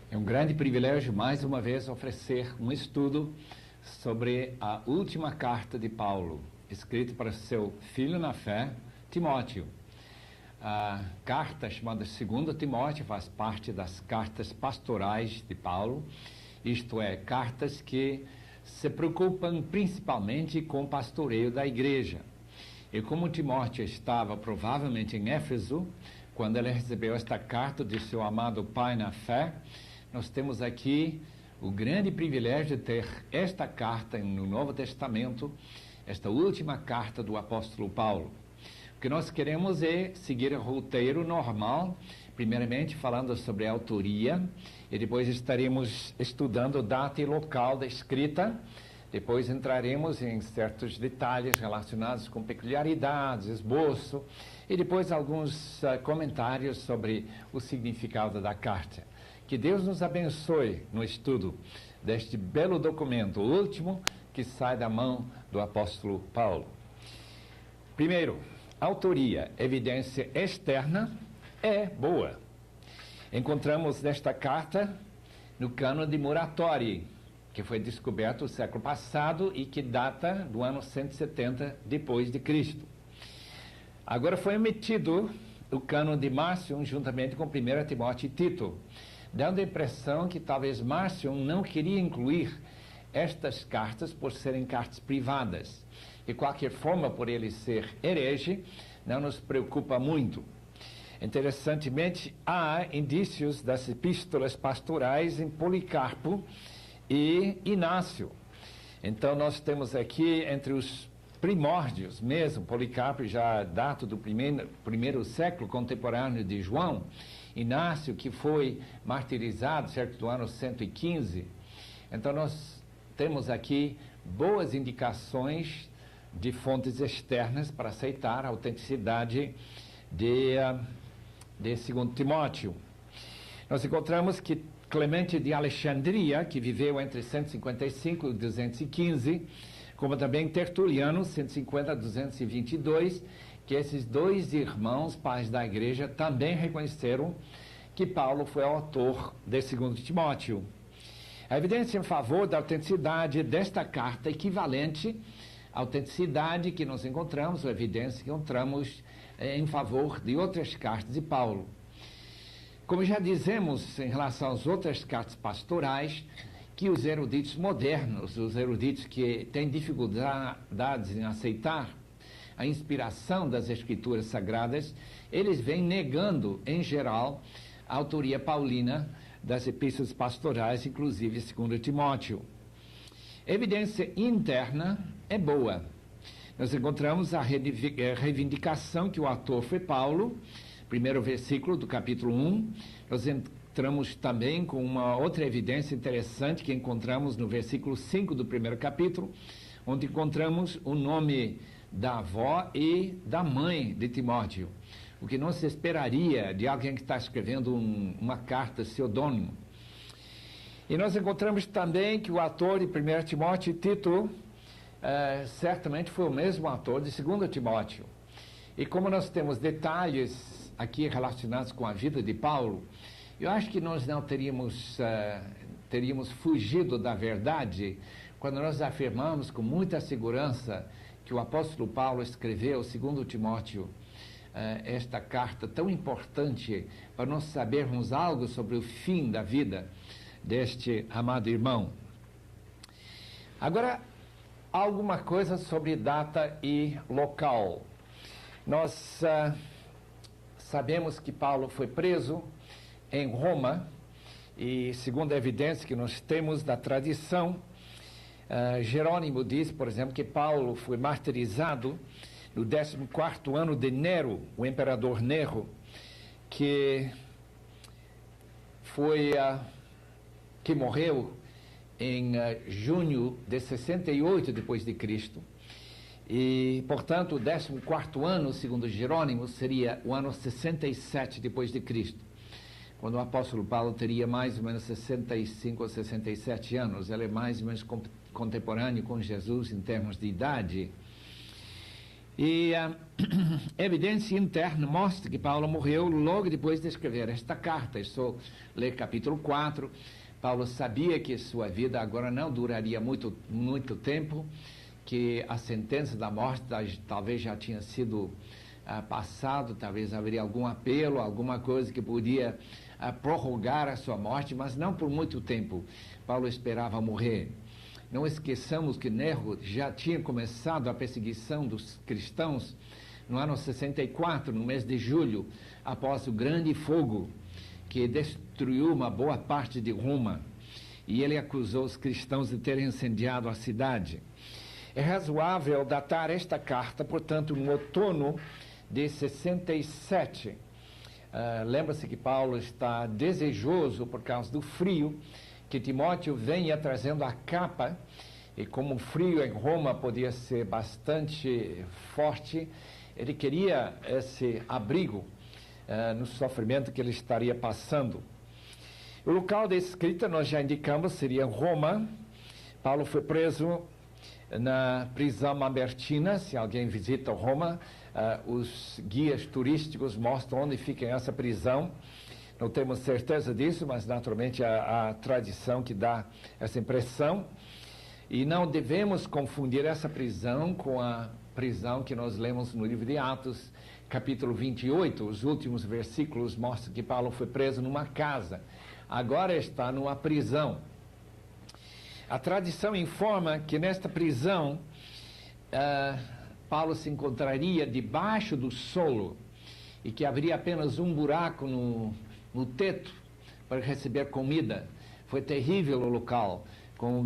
É um grande privilégio, mais uma vez, oferecer um estudo sobre a última carta de Paulo, escrita para seu filho na fé, Timóteo. A carta chamada 2 Timóteo faz parte das cartas pastorais de Paulo, isto é, cartas que se preocupam principalmente com o pastoreio da igreja. E como Timóteo estava provavelmente em Éfeso, quando ele recebeu esta carta de seu amado pai na fé, nós temos aqui o grande privilégio de ter esta carta no Novo Testamento, esta última carta do apóstolo Paulo. O que nós queremos é seguir o roteiro normal, primeiramente falando sobre a autoria, e depois estaremos estudando data e local da escrita, depois entraremos em certos detalhes relacionados com peculiaridades, esboço, e depois alguns comentários sobre o significado da carta. Que Deus nos abençoe no estudo deste belo documento, o último que sai da mão do apóstolo Paulo. Primeiro, autoria, evidência externa é boa. Encontramos nesta carta no cânon de Muratori, que foi descoberto no século passado e que data do ano 170 depois de Cristo. Agora foi emitido o cânon de Márcio juntamente com 1 Timóteo e Tito, dando a impressão que talvez Márcio não queria incluir estas cartas por serem cartas privadas. De qualquer forma, por ele ser herege, não nos preocupa muito. Interessantemente, há indícios das epístolas pastorais em Policarpo e Inácio. Então, nós temos aqui entre os primórdios mesmo, Policarpo já data do primeiro século contemporâneo de João, Inácio, que foi martirizado, certo, do ano 115. Então, nós temos aqui boas indicações de fontes externas para aceitar a autenticidade de 2 Timóteo. Nós encontramos que Clemente de Alexandria, que viveu entre 155 e 215, como também Tertuliano, 150 a 222, que esses dois irmãos, pais da igreja, também reconheceram que Paulo foi o autor de 2 Timóteo. A evidência em favor da autenticidade desta carta é equivalente à autenticidade que nós encontramos, a evidência que encontramos em favor de outras cartas de Paulo. Como já dizemos em relação às outras cartas pastorais, que os eruditos modernos, os eruditos que têm dificuldades em aceitar a inspiração das escrituras sagradas, eles vêm negando, em geral, a autoria paulina das epístolas pastorais, inclusive 2 Timóteo. Evidência interna é boa. Nós encontramos a reivindicação que o autor foi Paulo, primeiro versículo do capítulo 1. Nós entramos também com uma outra evidência interessante que encontramos no versículo 5 do primeiro capítulo, onde encontramos o nome da avó e da mãe de Timóteo, o que não se esperaria de alguém que está escrevendo uma carta pseudônimo. E nós encontramos também que o autor de 1 Timóteo e Tito certamente foi o mesmo autor de 2 Timóteo. E como nós temos detalhes aqui relacionados com a vida de Paulo, eu acho que nós não teríamos fugido da verdade quando nós afirmamos com muita segurança que o apóstolo Paulo escreveu, 2 Timóteo, esta carta tão importante para nós sabermos algo sobre o fim da vida deste amado irmão. Agora, alguma coisa sobre data e local. Nós sabemos que Paulo foi preso em Roma e, segundo a evidência que nós temos da tradição, Jerônimo diz, por exemplo, que Paulo foi martirizado no 14º ano de Nero, o imperador Nero, que morreu em junho de 68 depois de Cristo. E, portanto, o 14º ano, segundo Jerônimo, seria o ano 67 depois de Cristo, quando o apóstolo Paulo teria mais ou menos 65 ou 67 anos. Ele é mais ou menos contemporâneo com Jesus em termos de idade. E a evidência interna mostra que Paulo morreu logo depois de escrever esta carta. Estou lendo capítulo 4. Paulo sabia que sua vida agora não duraria muito tempo, que a sentença da morte talvez já tinha sido passado, talvez haveria algum apelo, alguma coisa que podia prorrogar a sua morte, mas não por muito tempo. Paulo esperava morrer. Não esqueçamos que Nero já tinha começado a perseguição dos cristãos no ano 64, no mês de julho, após o grande fogo que destruiu uma boa parte de Roma. E ele acusou os cristãos de terem incendiado a cidade. É razoável datar esta carta, portanto, no outono de 67. Lembra-se que Paulo está desejoso, por causa do frio, que Timóteo venha trazendo a capa, e como o frio em Roma podia ser bastante forte, ele queria esse abrigo no sofrimento que ele estaria passando. O local da escrita, nós já indicamos, seria Roma. Paulo foi preso na prisão Mamertina. Se alguém visita Roma, os guias turísticos mostram onde fica essa prisão. Não temos certeza disso, mas naturalmente a tradição que dá essa impressão. E não devemos confundir essa prisão com a prisão que nós lemos no livro de Atos, capítulo 28. Os últimos versículos mostram que Paulo foi preso numa casa. Agora está numa prisão. A tradição informa que nesta prisão, Paulo se encontraria debaixo do solo e que haveria apenas um buraco no teto para receber comida. Foi terrível o local, com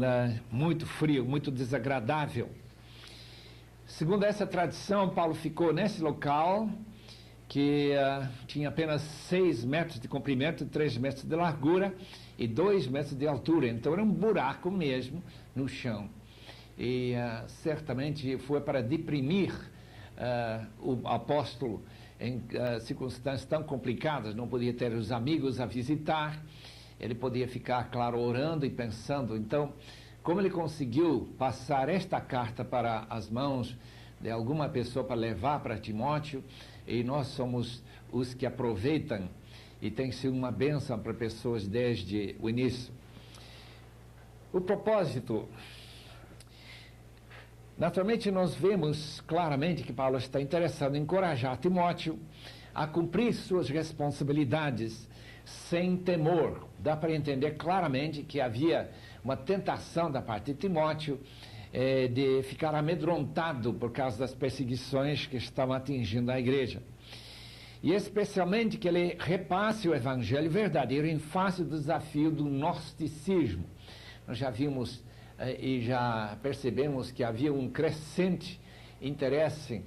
muito frio, muito desagradável. Segundo essa tradição, Paulo ficou nesse local que tinha apenas 6 metros de comprimento, 3 metros de largura e 2 metros de altura. Então era um buraco mesmo no chão. E certamente foi para deprimir o apóstolo em circunstâncias tão complicadas. Não podia ter os amigos a visitar, ele podia ficar, claro, orando e pensando. Então, como ele conseguiu passar esta carta para as mãos de alguma pessoa para levar para Timóteo, e nós somos os que aproveitam, e tem sido uma bênção para pessoas desde o início. O propósito. Naturalmente, nós vemos claramente que Paulo está interessado em encorajar Timóteo a cumprir suas responsabilidades sem temor. Dá para entender claramente que havia uma tentação da parte de Timóteo de ficar amedrontado por causa das perseguições que estavam atingindo a igreja. E especialmente que ele repasse o evangelho verdadeiro em face do desafio do gnosticismo. Nós já vimos e já percebemos que havia um crescente interesse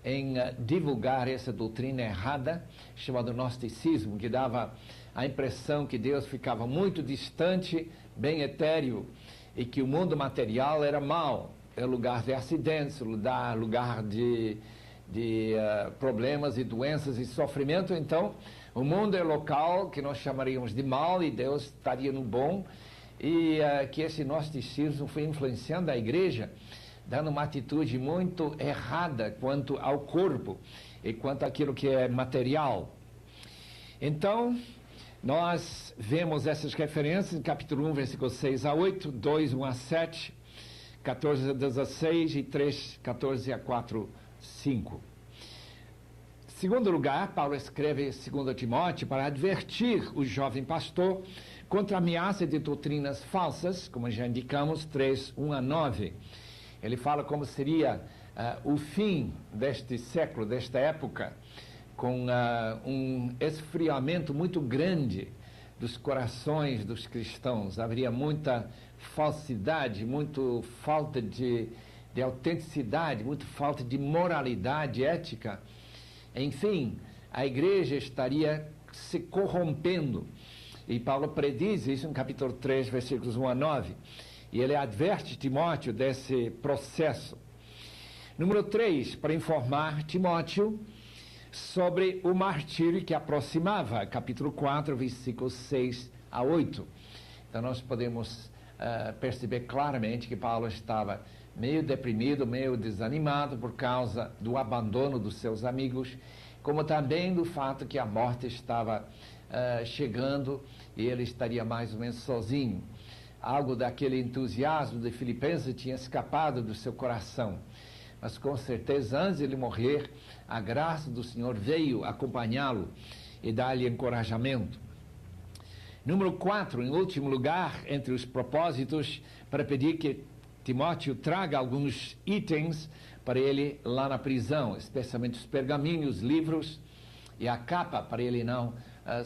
em divulgar essa doutrina errada, chamada gnosticismo, que dava a impressão que Deus ficava muito distante, bem etéreo, e que o mundo material era mau, é lugar de acidentes, lugar de problemas e doenças e sofrimento. Então, o mundo é local que nós chamaríamos de mal e Deus estaria no bom, e que esse gnosticismo foi influenciando a igreja, dando uma atitude muito errada quanto ao corpo e quanto àquilo que é material. Então, nós vemos essas referências em capítulo 1, versículos 6 a 8, 2, 1 a 7, 14 a 16 e 3, 14 a 4, 5. Em segundo lugar, Paulo escreve 2 Timóteo para advertir o jovem pastor contra a ameaça de doutrinas falsas, como já indicamos, 3, 1 a 9. Ele fala como seria o fim deste século, desta época, com um esfriamento muito grande dos corações dos cristãos. Haveria muita falsidade, muito falta de autenticidade, muita falta de moralidade ética. Enfim, a igreja estaria se corrompendo. E Paulo prediz isso no capítulo 3, versículos 1 a 9. E ele adverte Timóteo desse processo. Número 3, para informar Timóteo sobre o martírio que aproximava, capítulo 4, versículos 6 a 8. Então nós podemos perceber claramente que Paulo estava meio deprimido, meio desanimado por causa do abandono dos seus amigos, como também do fato que a morte estava chegando e ele estaria mais ou menos sozinho. Algo daquele entusiasmo de Filipenses tinha escapado do seu coração. Mas com certeza, antes de ele morrer, a graça do Senhor veio acompanhá-lo e dar-lhe encorajamento. Número 4, em último lugar, entre os propósitos, para pedir que Timóteo traga alguns itens para ele lá na prisão, especialmente os pergaminhos, livros e a capa, para ele não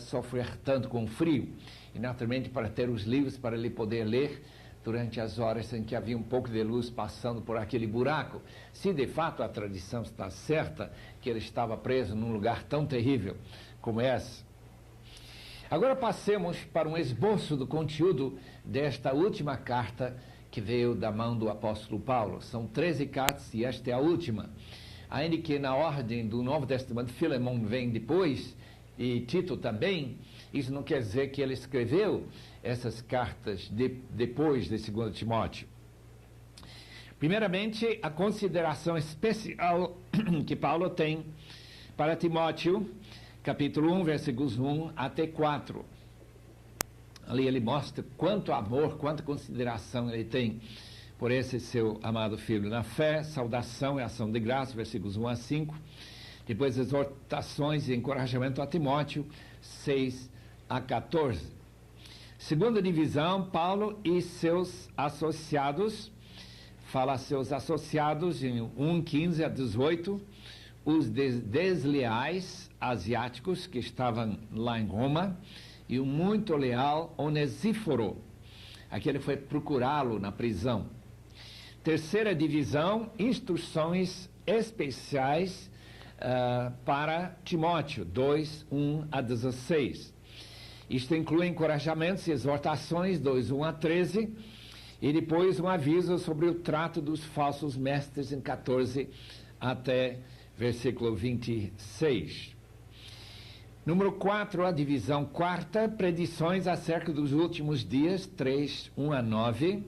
sofrer tanto com frio. E, naturalmente, para ter os livros para ele poder ler durante as horas em que havia um pouco de luz passando por aquele buraco. Se, de fato, a tradição está certa, que ele estava preso num lugar tão terrível como esse. Agora passemos para um esboço do conteúdo desta última carta que veio da mão do apóstolo Paulo. São 13 cartas e esta é a última. Ainda que na ordem do Novo Testamento, Filemão vem depois e Tito também, isso não quer dizer que ele escreveu essas cartas depois de 2 Timóteo. Primeiramente, a consideração especial que Paulo tem para Timóteo, capítulo 1, versículos 1 até 4. Ali ele mostra quanto amor, quanta consideração ele tem por esse seu amado filho na fé, saudação e ação de graça, versículos 1 a 5. Depois, exortações e encorajamento a Timóteo, 6 a 14. Segunda divisão, Paulo e seus associados. Fala a seus associados em 1, 15 a 18. Os desleais asiáticos que estavam lá em Roma, e o muito leal Onesíforo, aquele foi procurá-lo na prisão. Terceira divisão, instruções especiais para Timóteo, 2, 1 a 16. Isto inclui encorajamentos e exortações, 2, 1 a 13, e depois um aviso sobre o trato dos falsos mestres, em 14 até versículo 26. Número 4, a divisão quarta, predições acerca dos últimos dias, 3, 1 a 9.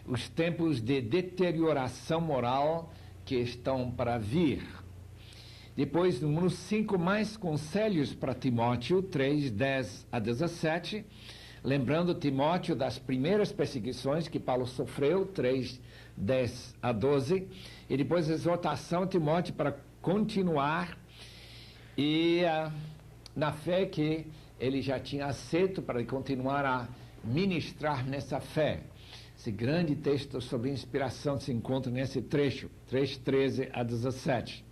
Os tempos de deterioração moral que estão para vir. Depois, número 5, mais conselhos para Timóteo, 3, 10 a 17. Lembrando Timóteo das primeiras perseguições que Paulo sofreu, 3, 10 a 12. E depois, exortação a Timóteo para continuar e na fé que ele já tinha aceito, para continuar a ministrar nessa fé. Esse grande texto sobre inspiração se encontra nesse trecho, 3, 13 a 17.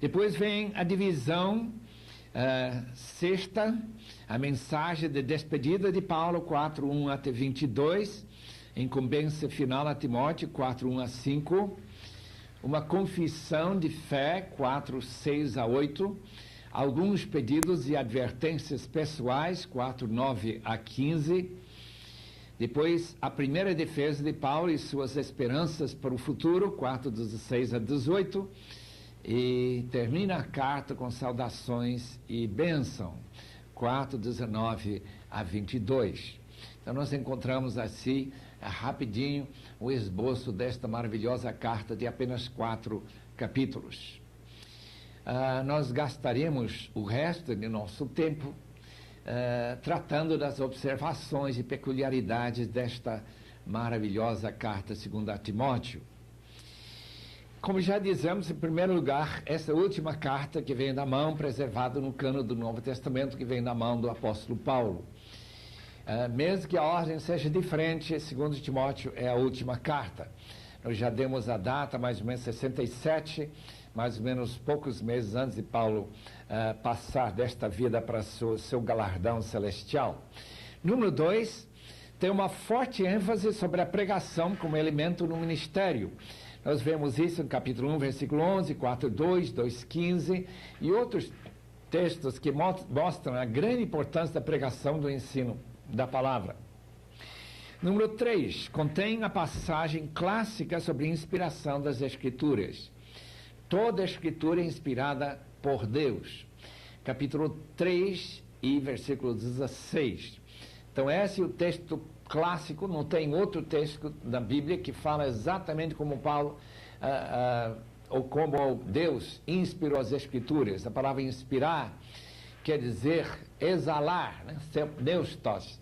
Depois vem a divisão sexta, a mensagem de despedida de Paulo, 4, 1 até 22, incumbência final a Timóteo, 4, 1 a 5, uma confissão de fé, 4, 6 a 8, alguns pedidos e advertências pessoais, 4, 9 a 15, depois a primeira defesa de Paulo e suas esperanças para o futuro, 4, 16 a 18, e termina a carta com saudações e bênção, 4, 19 a 22. Então nós encontramos assim, rapidinho, o esboço desta maravilhosa carta de apenas 4 capítulos. Nós gastaremos o resto de nosso tempo tratando das observações e peculiaridades desta maravilhosa carta segundo a Timóteo. Como já dizemos, em primeiro lugar, essa última carta que vem da mão, preservada no cano do Novo Testamento, que vem da mão do apóstolo Paulo. Mesmo que a ordem seja diferente, segundo Timóteo é a última carta. Nós já demos a data, mais ou menos 67, mais ou menos poucos meses antes de Paulo passar desta vida para seu galardão celestial. Número 2, tem uma forte ênfase sobre a pregação como elemento no ministério. Nós vemos isso no capítulo 1, versículo 11, 4, 2, 2, 15 e outros textos que mostram a grande importância da pregação do ensino da palavra. Número 3, contém a passagem clássica sobre a inspiração das Escrituras. Toda a Escritura é inspirada por Deus. Capítulo 3 e versículo 16. Então, esse é o texto clássico, não tem outro texto da Bíblia que fala exatamente como Paulo, ou como Deus inspirou as Escrituras. A palavra inspirar quer dizer exalar, né? Pneustos.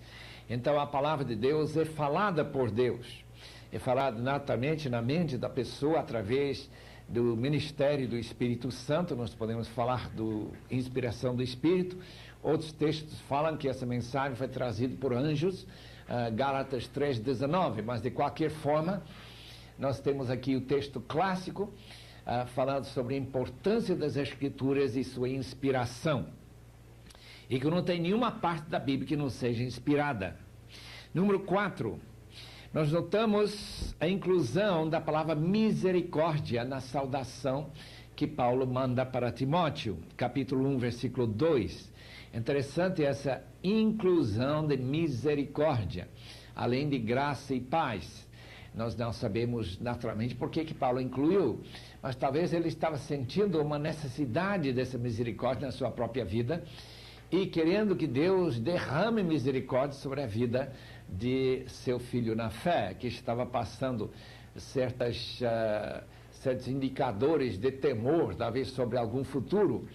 Então a palavra de Deus é falada por Deus, é falada naturalmente na mente da pessoa através do ministério do Espírito Santo. Nós podemos falar da inspiração do Espírito. Outros textos falam que essa mensagem foi trazida por anjos, Gálatas 3,19, mas de qualquer forma, nós temos aqui o texto clássico, falando sobre a importância das Escrituras e sua inspiração, e que não tem nenhuma parte da Bíblia que não seja inspirada. Número 4, nós notamos a inclusão da palavra misericórdia na saudação que Paulo manda para Timóteo, capítulo 1, versículo 2. Interessante essa inclusão de misericórdia, além de graça e paz. Nós não sabemos naturalmente por que Paulo incluiu, mas talvez ele estava sentindo uma necessidade dessa misericórdia na sua própria vida e querendo que Deus derrame misericórdia sobre a vida de seu filho na fé, que estava passando certos indicadores de temor, talvez sobre algum futuro.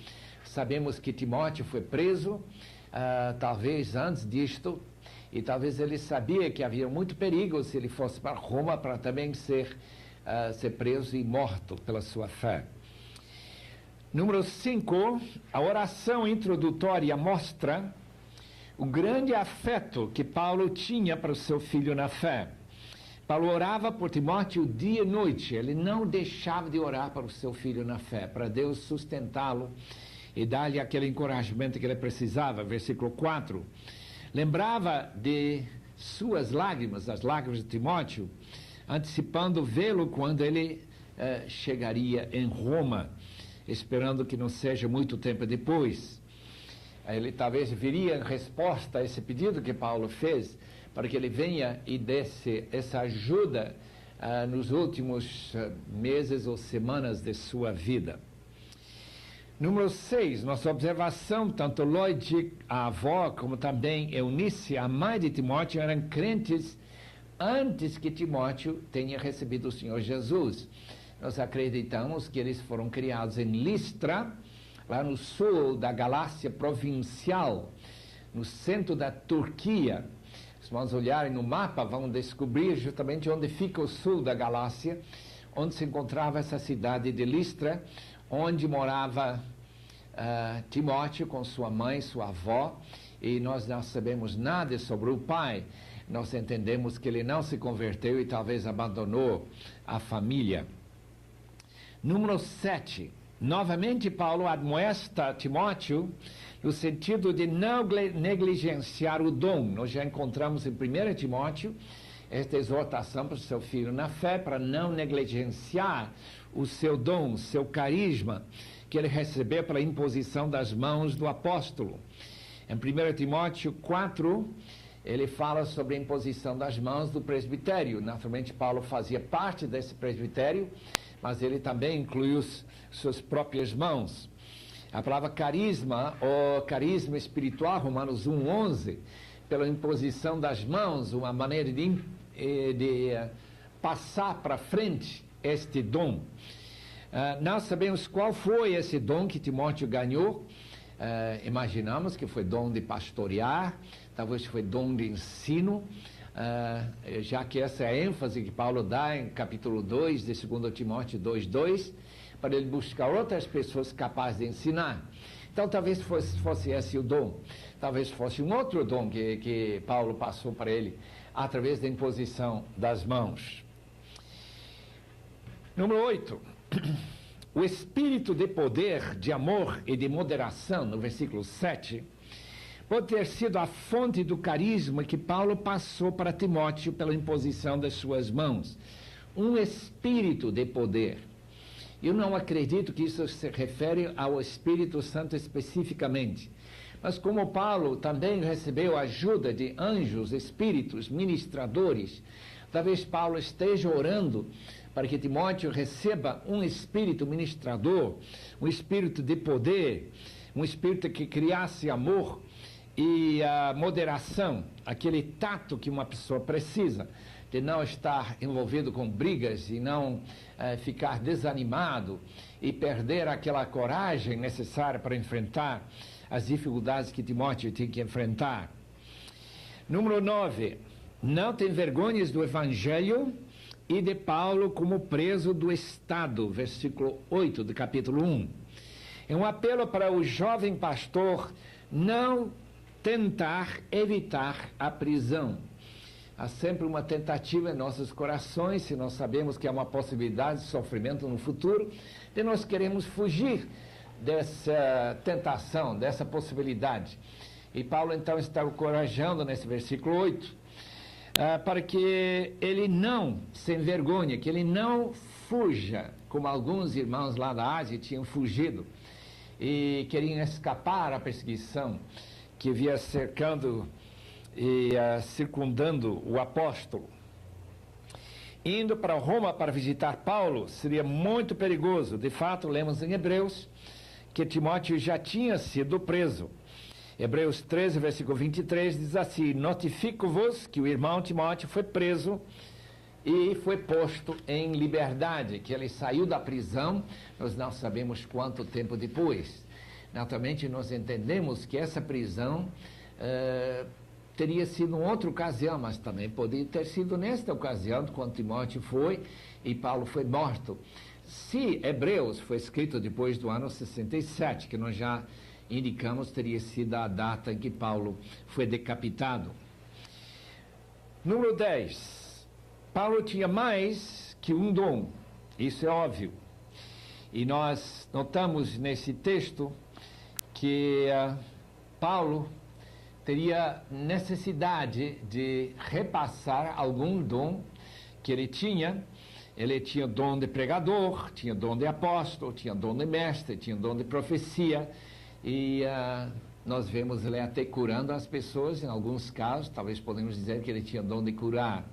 Sabemos que Timóteo foi preso, talvez antes disto, e talvez ele sabia que havia muito perigo se ele fosse para Roma para também ser preso e morto pela sua fé. Número 5, a oração introdutória mostra o grande afeto que Paulo tinha para o seu filho na fé. Paulo orava por Timóteo dia e noite, ele não deixava de orar para o seu filho na fé, para Deus sustentá-lo e dar-lhe aquele encorajamento que ele precisava. Versículo 4, lembrava de suas lágrimas, as lágrimas de Timóteo, antecipando vê-lo quando ele chegaria em Roma, esperando que não seja muito tempo depois. Ele talvez viria em resposta a esse pedido que Paulo fez, para que ele venha e desse essa ajuda nos últimos meses ou semanas de sua vida. Número 6, nossa observação, tanto Lloyd, a avó, como também Eunice, a mãe de Timóteo, eram crentes antes que Timóteo tenha recebido o Senhor Jesus. Nós acreditamos que eles foram criados em Listra, lá no sul da Galácia provincial, no centro da Turquia. Se vamos olharem no mapa, vão descobrir justamente onde fica o sul da Galácia, onde se encontrava essa cidade de Listra, onde morava Timóteo com sua mãe, sua avó, e nós não sabemos nada sobre o pai. Nós entendemos que ele não se converteu e talvez abandonou a família. Número 7, novamente Paulo admoesta Timóteo no sentido de não negligenciar o dom. Nós já encontramos em 1 Timóteo esta exortação para o seu filho na fé, para não negligenciar o seu dom, o seu carisma, que ele recebeu pela imposição das mãos do apóstolo. Em 1 Timóteo 4, ele fala sobre a imposição das mãos do presbitério. Naturalmente, Paulo fazia parte desse presbitério, mas ele também incluiu suas próprias mãos. A palavra carisma, ou carisma espiritual, Romanos 1:11, pela imposição das mãos, uma maneira de passar para frente este dom. Nós sabemos qual foi esse dom que Timóteo ganhou. Imaginamos que foi dom de pastorear, talvez foi dom de ensino, já que essa é a ênfase que Paulo dá em capítulo 2 de 2 Timóteo 2:2, para ele buscar outras pessoas capazes de ensinar. Então talvez fosse esse o dom, talvez fosse um outro dom que Paulo passou para ele, através da imposição das mãos. Número 8, o espírito de poder, de amor e de moderação, no versículo 7, pode ter sido a fonte do carisma que Paulo passou para Timóteo pela imposição das suas mãos. Um espírito de poder. Eu não acredito que isso se refere ao Espírito Santo especificamente, mas como Paulo também recebeu a ajuda de anjos, espíritos, ministradores, talvez Paulo esteja orando para que Timóteo receba um espírito ministrador, um espírito de poder, um espírito que criasse amor e a moderação, aquele tato que uma pessoa precisa, de não estar envolvido com brigas e não ficar desanimado e perder aquela coragem necessária para enfrentar as dificuldades que Timóteo tinha que enfrentar. Número 9, não tem vergonhas do Evangelho e de Paulo como preso do Estado, versículo 8 do capítulo 1. É um apelo para o jovem pastor não tentar evitar a prisão. Há sempre uma tentativa em nossos corações, se nós sabemos que há uma possibilidade de sofrimento no futuro, de nós queremos fugir dessa tentação, dessa possibilidade. E Paulo então está encorajando nesse versículo 8, para que ele não se envergonhe, que ele não fuja, como alguns irmãos lá da Ásia tinham fugido e queriam escapar à perseguição que via cercando e circundando o apóstolo. Indo para Roma para visitar Paulo seria muito perigoso. De fato, lemos em Hebreus que Timóteo já tinha sido preso. Hebreus 13, versículo 23 diz assim: notifico-vos que o irmão Timóteo foi preso e foi posto em liberdade, que ele saiu da prisão, nós não sabemos quanto tempo depois. Naturalmente, nós entendemos que essa prisão teria sido em outra ocasião, mas também poderia ter sido nesta ocasião, quando Timóteo foi e Paulo foi morto. Se Hebreus foi escrito depois do ano 67, que nós já indicamos teria sido a data em que Paulo foi decapitado. Número 10. Paulo tinha mais que um dom, isso é óbvio. E nós notamos nesse texto que Paulo teria necessidade de repassar algum dom que ele tinha. Ele tinha dom de pregador, tinha dom de apóstolo, tinha dom de mestre, tinha dom de profecia, e nós vemos ele até curando as pessoas, em alguns casos, talvez podemos dizer que ele tinha dom de curar.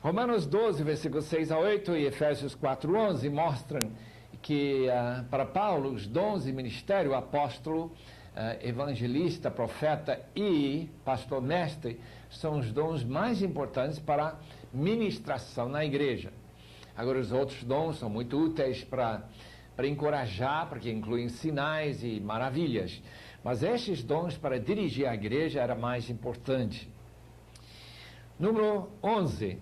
Romanos 12, versículos 6 a 8 e Efésios 4, 11 mostram que para Paulo os dons de ministério, apóstolo, evangelista, profeta e pastor mestre, são os dons mais importantes para a ministração na igreja. Agora, os outros dons são muito úteis para encorajar, porque incluem sinais e maravilhas. Mas estes dons para dirigir a igreja era mais importante. Número 11.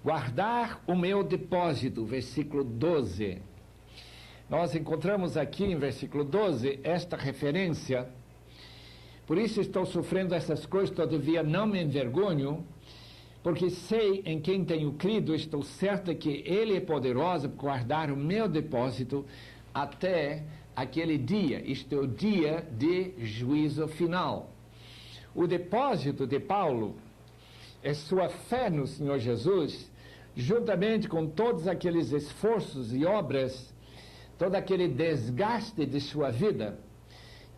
Guardar o meu depósito, versículo 12. Nós encontramos aqui em versículo 12 esta referência: por isso estou sofrendo essas coisas, todavia não me envergonho, porque sei em quem tenho crido, estou certa que Ele é poderoso para guardar o meu depósito até aquele dia, isto é, o dia de juízo final. O depósito de Paulo é sua fé no Senhor Jesus, juntamente com todos aqueles esforços e obras, todo aquele desgaste de sua vida,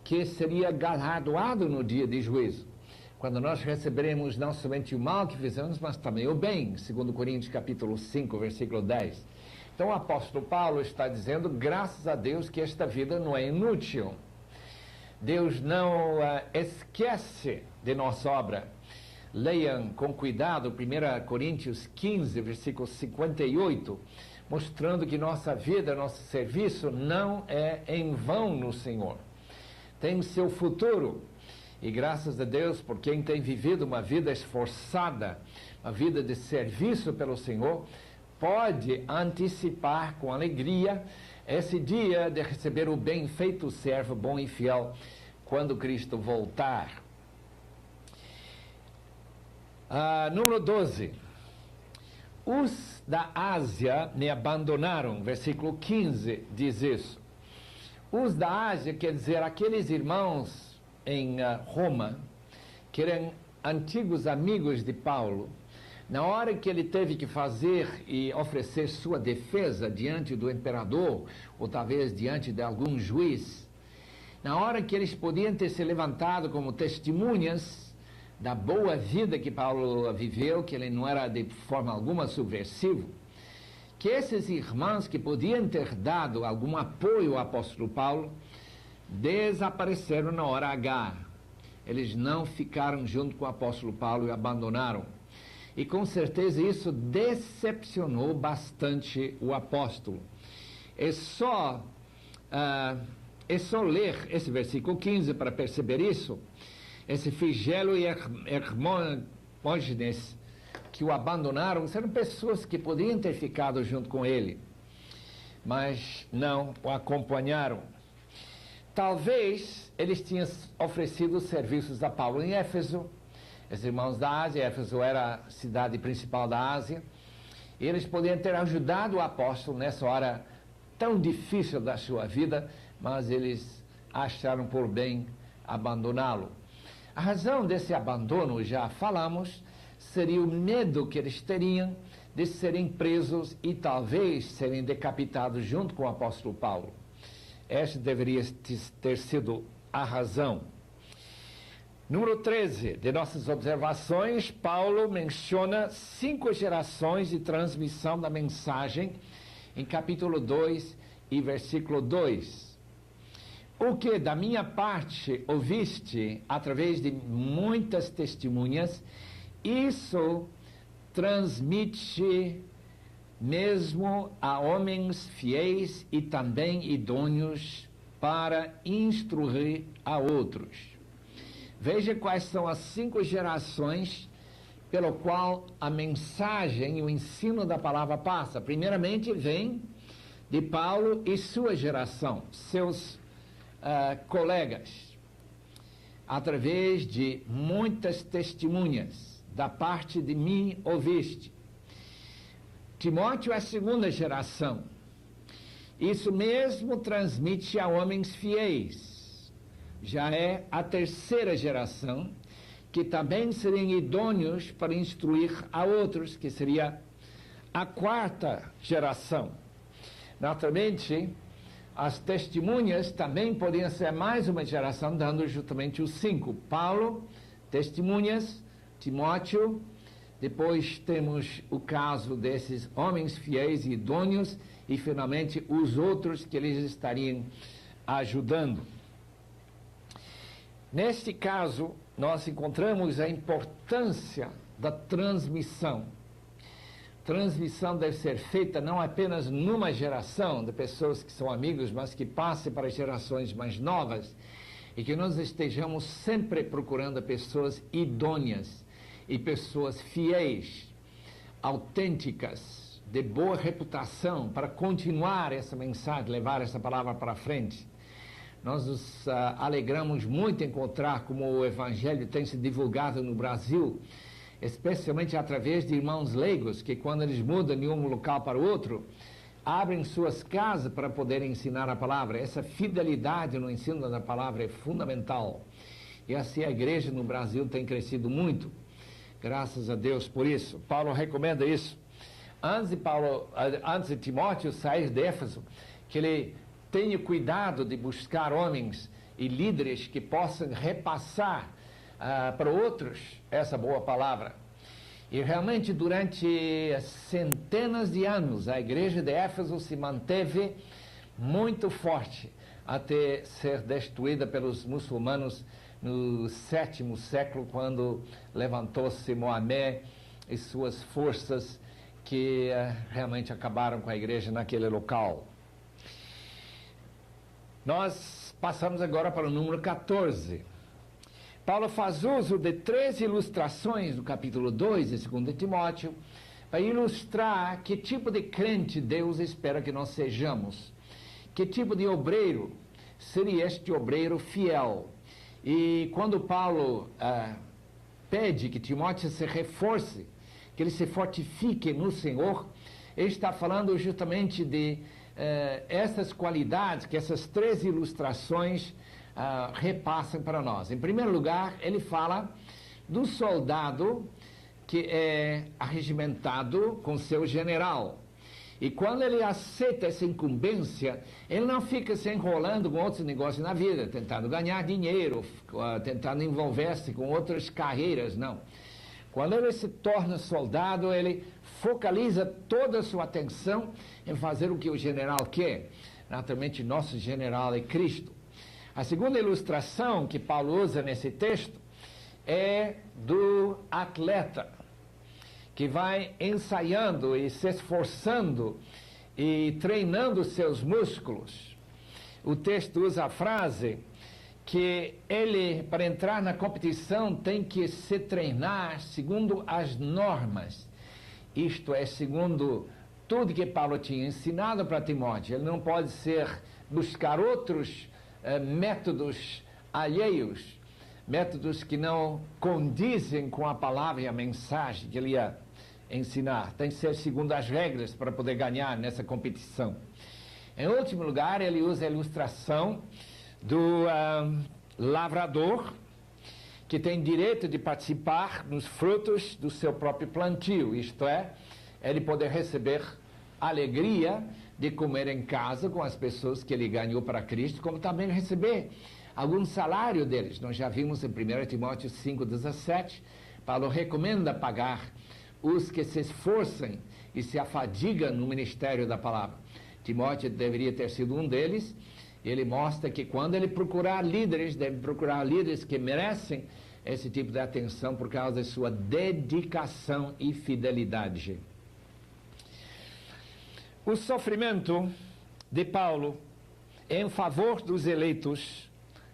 que seria galardoado no dia de juízo, quando nós receberemos não somente o mal que fizemos, mas também o bem, segundo Coríntios capítulo 5, versículo 10. Então o apóstolo Paulo está dizendo, graças a Deus que esta vida não é inútil. Deus não esquece de nossa obra. Leiam com cuidado 1 Coríntios 15, versículo 58, mostrando que nossa vida, nosso serviço não é em vão no Senhor. Tem seu futuro. E graças a Deus, por quem tem vivido uma vida esforçada, uma vida de serviço pelo Senhor, pode antecipar com alegria esse dia de receber o bem-feito servo, bom e fiel, quando Cristo voltar. Número 12. Os da Ásia me abandonaram, versículo 15 diz isso. Os da Ásia quer dizer aqueles irmãos em Roma, que eram antigos amigos de Paulo. Na hora que ele teve que fazer e oferecer sua defesa diante do imperador, ou talvez diante de algum juiz, na hora que eles podiam ter se levantado como testemunhas da boa vida que Paulo viveu, que ele não era de forma alguma subversivo, que esses irmãos que podiam ter dado algum apoio ao apóstolo Paulo, desapareceram na hora H. Eles não ficaram junto com o apóstolo Paulo e abandonaram. E com certeza isso decepcionou bastante o apóstolo. É só ler esse versículo 15 para perceber isso. Esse Figelo e Hermógenes que o abandonaram eram pessoas que podiam ter ficado junto com ele, mas não o acompanharam. Talvez eles tinham oferecido serviços a Paulo em Éfeso, os irmãos da Ásia. Éfeso era a cidade principal da Ásia, e eles podiam ter ajudado o apóstolo nessa hora tão difícil da sua vida, mas eles acharam por bem abandoná-lo. A razão desse abandono, já falamos, seria o medo que eles teriam de serem presos e talvez serem decapitados junto com o apóstolo Paulo. Esta deveria ter sido a razão. Número 13 de nossas observações, Paulo menciona 5 gerações de transmissão da mensagem em capítulo 2 e versículo 2. O que da minha parte ouviste através de muitas testemunhas, isso transmite mesmo a homens fiéis e também idôneos para instruir a outros. Veja quais são as 5 gerações pelo qual a mensagem e o ensino da palavra passa. Primeiramente vem de Paulo e sua geração, seus colegas, através de muitas testemunhas. Da parte de mim ouviste. Timóteo é a 2ª geração. Isso mesmo transmite a homens fiéis. Já é a 3ª geração, que também seriam idôneos para instruir a outros, que seria a 4ª geração. Naturalmente, as testemunhas também podiam ser mais uma geração, dando justamente os 5. Paulo, testemunhas, Timóteo, depois temos o caso desses homens fiéis e idôneos, e finalmente os outros que eles estariam ajudando. Neste caso, nós encontramos a importância da transmissão. Transmissão deve ser feita não apenas numa geração de pessoas que são amigos, mas que passe para gerações mais novas, e que nós estejamos sempre procurando pessoas idôneas e pessoas fiéis, autênticas, de boa reputação, para continuar essa mensagem, levar essa palavra para frente. Nós nos alegramos muito em encontrar como o Evangelho tem se divulgado no Brasil, especialmente através de irmãos leigos, que quando eles mudam de um local para o outro, abrem suas casas para poderem ensinar a palavra. Essa fidelidade no ensino da palavra é fundamental. E assim a igreja no Brasil tem crescido muito. Graças a Deus por isso. Paulo recomenda isso. Antes de Timóteo sair de Éfeso, que ele tenha cuidado de buscar homens e líderes que possam repassar para outros essa boa palavra. E realmente durante centenas de anos a igreja de Éfeso se manteve muito forte até ser destruída pelos muçulmanos no 7º século, quando levantou-se Mohamé e suas forças que realmente acabaram com a igreja naquele local. Nós passamos agora para o número 14. Paulo faz uso de 3 ilustrações do capítulo 2 de 2 Timóteo para ilustrar que tipo de crente Deus espera que nós sejamos. Que tipo de obreiro seria este obreiro fiel. E quando Paulo pede que Timóteo se reforce, que ele se fortifique no Senhor, ele está falando justamente de essas qualidades que essas 3 ilustrações repassam para nós. Em primeiro lugar, ele fala do soldado que é arregimentado com seu general. E quando ele aceita essa incumbência, ele não fica se enrolando com outros negócios na vida, tentando ganhar dinheiro, tentando envolver-se com outras carreiras, não. Quando ele se torna soldado, ele focaliza toda a sua atenção em fazer o que o general quer. Naturalmente, nosso general é Cristo. A segunda ilustração que Paulo usa nesse texto é do atleta, que vai ensaiando e se esforçando e treinando seus músculos. O texto usa a frase que ele, para entrar na competição, tem que se treinar segundo as normas. Isto é, segundo tudo que Paulo tinha ensinado para Timóteo. Ele não pode buscar outros métodos alheios, métodos que não condizem com a palavra e a mensagem que ele ia ensinar. Tem que ser segundo as regras para poder ganhar nessa competição. Em último lugar, ele usa a ilustração do lavrador, que tem direito de participar nos frutos do seu próprio plantio, isto é, ele poder receber alegria de comer em casa com as pessoas que ele ganhou para Cristo, como também receber algum salário deles. Nós já vimos em 1 Timóteo 5,17, Paulo recomenda pagar os que se esforçam e se afadigam no ministério da palavra. Timóteo deveria ter sido um deles. Ele mostra que quando ele procurar líderes, deve procurar líderes que merecem esse tipo de atenção por causa de sua dedicação e fidelidade. O sofrimento de Paulo em favor dos eleitos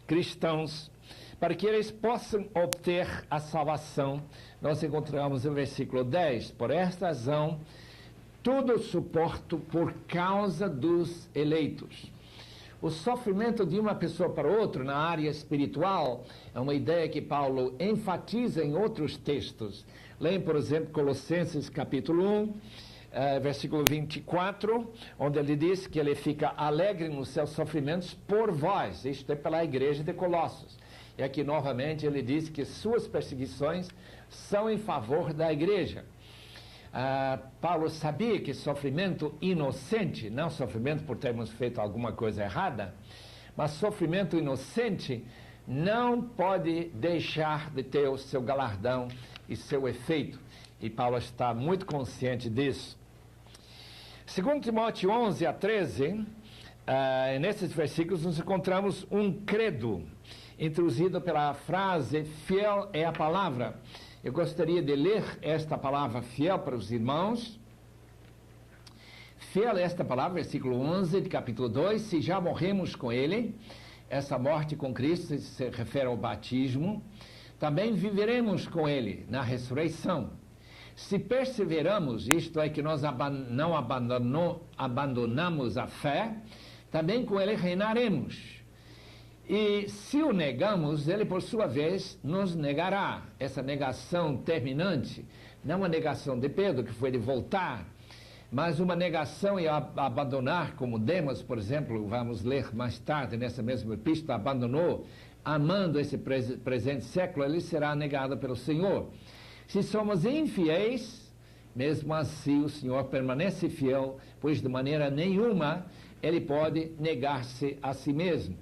cristãos, para que eles possam obter a salvação, nós encontramos no versículo 10, por esta razão, tudo suporto por causa dos eleitos. O sofrimento de uma pessoa para outra na área espiritual é uma ideia que Paulo enfatiza em outros textos. Leem, por exemplo, Colossenses capítulo 1, versículo 24, onde ele diz que ele fica alegre nos seus sofrimentos por vós, isto é, pela igreja de Colossos. E aqui novamente ele diz que suas perseguições são em favor da igreja. Paulo sabia que sofrimento inocente, não sofrimento por termos feito alguma coisa errada, mas sofrimento inocente não pode deixar de ter o seu galardão e seu efeito. E Paulo está muito consciente disso. Segundo Timóteo 11 a 13, nesses versículos nós encontramos um credo, introduzido pela frase, fiel é a palavra. Eu gostaria de ler esta palavra fiel para os irmãos. Fiel é esta palavra, versículo 11 de capítulo 2, se já morremos com ele, essa morte com Cristo se refere ao batismo, também viveremos com ele na ressurreição. Se perseveramos, isto é, que nós não abandonamos a fé, também com ele reinaremos. E se o negamos, ele por sua vez nos negará. Essa negação terminante, não uma negação de Pedro, que foi de voltar, mas uma negação e abandonar, como Demas, por exemplo, vamos ler mais tarde nessa mesma epístola, abandonou, amando esse presente século, ele será negado pelo Senhor. Se somos infiéis, mesmo assim o Senhor permanece fiel, pois de maneira nenhuma ele pode negar-se a si mesmo.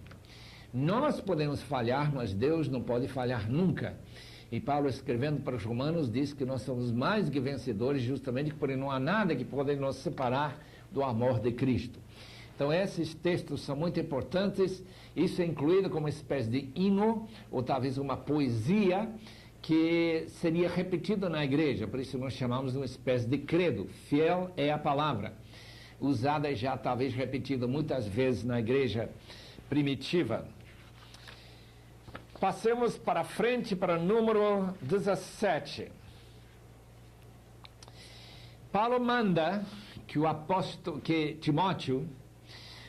Nós podemos falhar, mas Deus não pode falhar nunca. E Paulo, escrevendo para os Romanos, diz que nós somos mais que vencedores, justamente porque não há nada que pode nos separar do amor de Cristo. Então, esses textos são muito importantes. Isso é incluído como uma espécie de hino, ou talvez uma poesia, que seria repetido na igreja. Por isso nós chamamos de uma espécie de credo. Fiel é a palavra. Usada e já talvez repetida muitas vezes na igreja primitiva. Passemos para frente para o número 17. Paulo manda que Timóteo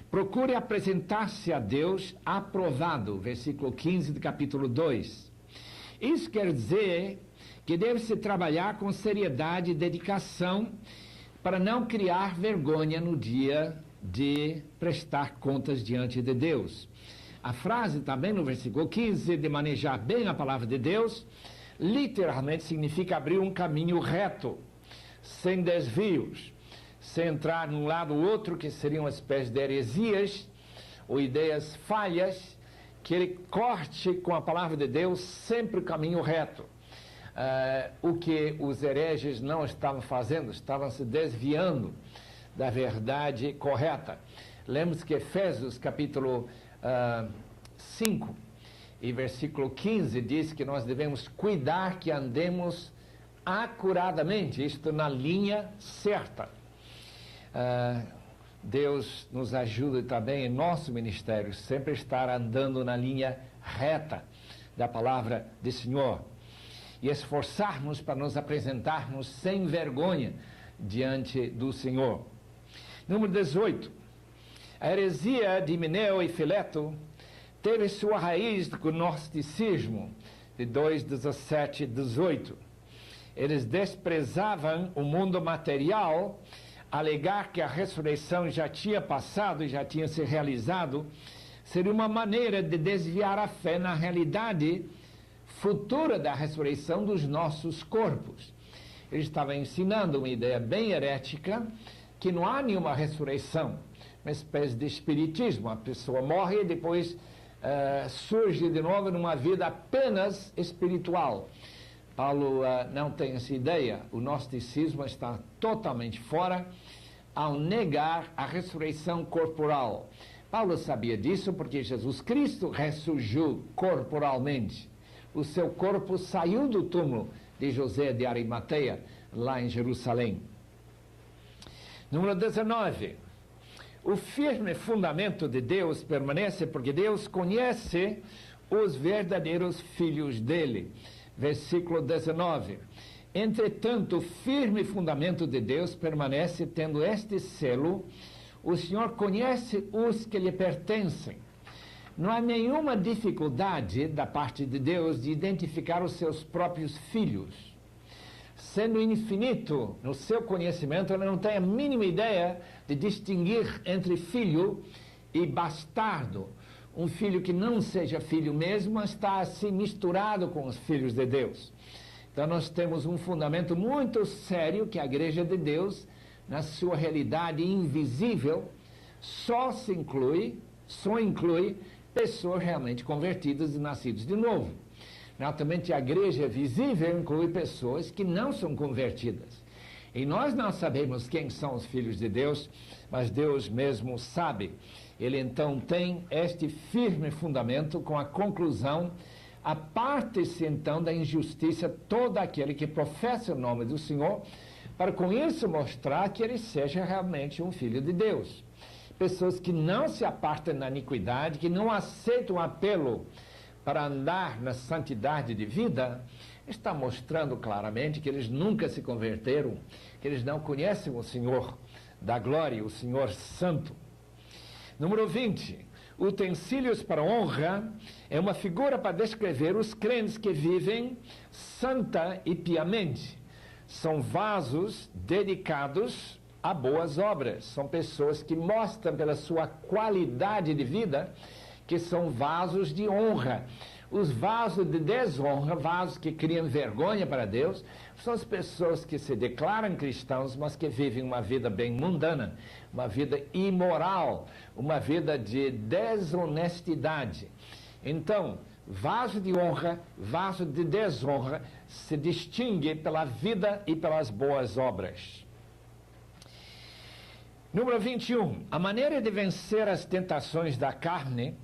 procure apresentar-se a Deus aprovado, versículo 15 do capítulo 2. Isso quer dizer que deve-se trabalhar com seriedade e dedicação para não criar vergonha no dia de prestar contas diante de Deus. A frase também no versículo 15, de manejar bem a palavra de Deus, literalmente significa abrir um caminho reto, sem desvios, sem entrar num lado ou outro, que seriam uma espécie de heresias ou ideias falhas, que ele corte com a palavra de Deus sempre o caminho reto. O que os hereges não estavam fazendo, estavam se desviando da verdade correta. Lembre-se que Efésios capítulo 5 e versículo 15 diz que nós devemos cuidar que andemos acuradamente, isto na linha certa. Deus nos ajude também em nosso ministério, sempre estar andando na linha reta da palavra do Senhor e esforçarmos para nos apresentarmos sem vergonha diante do Senhor. Número 18. A heresia de Himeneu e Fileto teve sua raiz no gnosticismo de 2:17 e 18. Eles desprezavam o mundo material, alegar que a ressurreição já tinha passado e já tinha se realizado, seria uma maneira de desviar a fé na realidade futura da ressurreição dos nossos corpos. Ele estava ensinando uma ideia bem herética, que não há nenhuma ressurreição, uma espécie de espiritismo. A pessoa morre e depois surge de novo numa vida apenas espiritual. Paulo não tem essa ideia. O gnosticismo está totalmente fora ao negar a ressurreição corporal. Paulo sabia disso porque Jesus Cristo ressurgiu corporalmente. O seu corpo saiu do túmulo de José de Arimateia, lá em Jerusalém. Número 19. O firme fundamento de Deus permanece porque Deus conhece os verdadeiros filhos dele. Versículo 19. Entretanto, o firme fundamento de Deus permanece tendo este selo: o Senhor conhece os que lhe pertencem. Não há nenhuma dificuldade da parte de Deus de identificar os seus próprios filhos. Sendo infinito no seu conhecimento, ele não tem a mínima ideia de distinguir entre filho e bastardo. Um filho que não seja filho mesmo está assim misturado com os filhos de Deus. Então nós temos um fundamento muito sério que a Igreja de Deus, na sua realidade invisível, só inclui pessoas realmente convertidas e nascidas de novo. Naturalmente, a igreja visível inclui pessoas que não são convertidas. E nós não sabemos quem são os filhos de Deus, mas Deus mesmo sabe. Ele então tem este firme fundamento com a conclusão: aparte-se então da injustiça todo aquele que professa o nome do Senhor, para com isso mostrar que ele seja realmente um filho de Deus. Pessoas que não se apartam da iniquidade, que não aceitam o apelo para andar na santidade de vida, está mostrando claramente que eles nunca se converteram, que eles não conhecem o Senhor da glória, o Senhor santo. Número 20. Utensílios para honra é uma figura para descrever os crentes que vivem santa e piamente. São vasos dedicados a boas obras. São pessoas que mostram pela sua qualidade de vida que são vasos de honra. Os vasos de desonra, vasos que criam vergonha para Deus, são as pessoas que se declaram cristãos, mas que vivem uma vida bem mundana, uma vida imoral, uma vida de desonestidade. Então, vaso de honra, vaso de desonra, se distingue pela vida e pelas boas obras. Número 21. A maneira de vencer as tentações da carne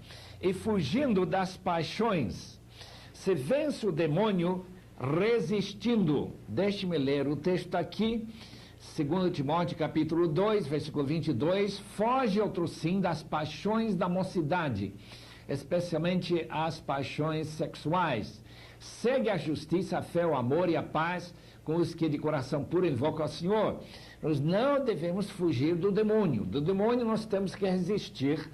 e fugindo das paixões. Se vence o demônio resistindo. Deixe-me ler o texto aqui. 2 Timóteo capítulo 2, versículo 22. Foge outro sim das paixões da mocidade, especialmente as paixões sexuais. Segue a justiça, a fé, o amor e a paz com os que de coração puro invocam ao Senhor. Nós não devemos fugir do demônio. Do demônio nós temos que resistir,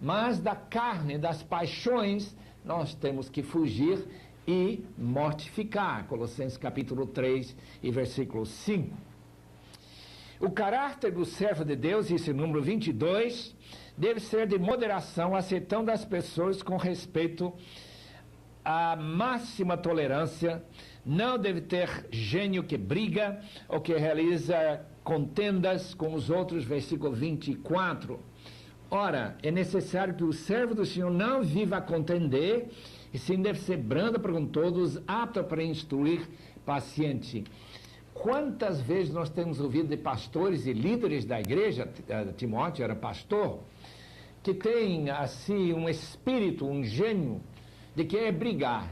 mas da carne, das paixões, nós temos que fugir e mortificar. Colossenses capítulo 3 e versículo 5. O caráter do servo de Deus, esse número 22, deve ser de moderação, aceitando as pessoas com respeito à máxima tolerância. Não deve ter gênio que briga ou que realiza contendas com os outros, versículo 24. Ora, é necessário que o servo do Senhor não viva a contender, e sim deve ser brando para com todos, apto para instruir, paciente. Quantas vezes nós temos ouvido de pastores e líderes da igreja, Timóteo era pastor, que tem assim um espírito, um gênio de querer brigar.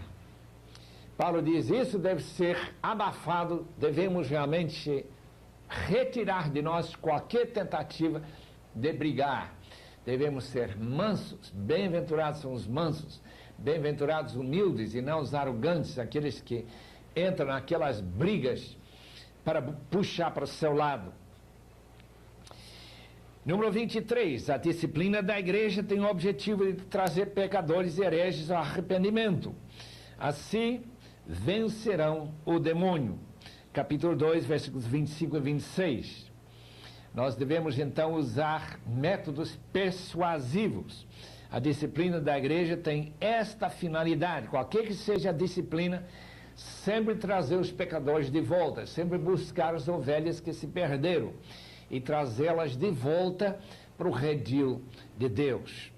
Paulo diz, isso deve ser abafado, devemos realmente retirar de nós qualquer tentativa de brigar. Devemos ser mansos, bem-aventurados são os mansos, bem-aventurados humildes e não os arrogantes, aqueles que entram naquelas brigas para puxar para o seu lado. Número 23, a disciplina da igreja tem o objetivo de trazer pecadores e hereges ao arrependimento. Assim, vencerão o demônio. Capítulo 2, versículos 25 e 26. Nós devemos, então, usar métodos persuasivos. A disciplina da igreja tem esta finalidade, qualquer que seja a disciplina, sempre trazer os pecadores de volta, sempre buscar as ovelhas que se perderam e trazê-las de volta para o redil de Deus.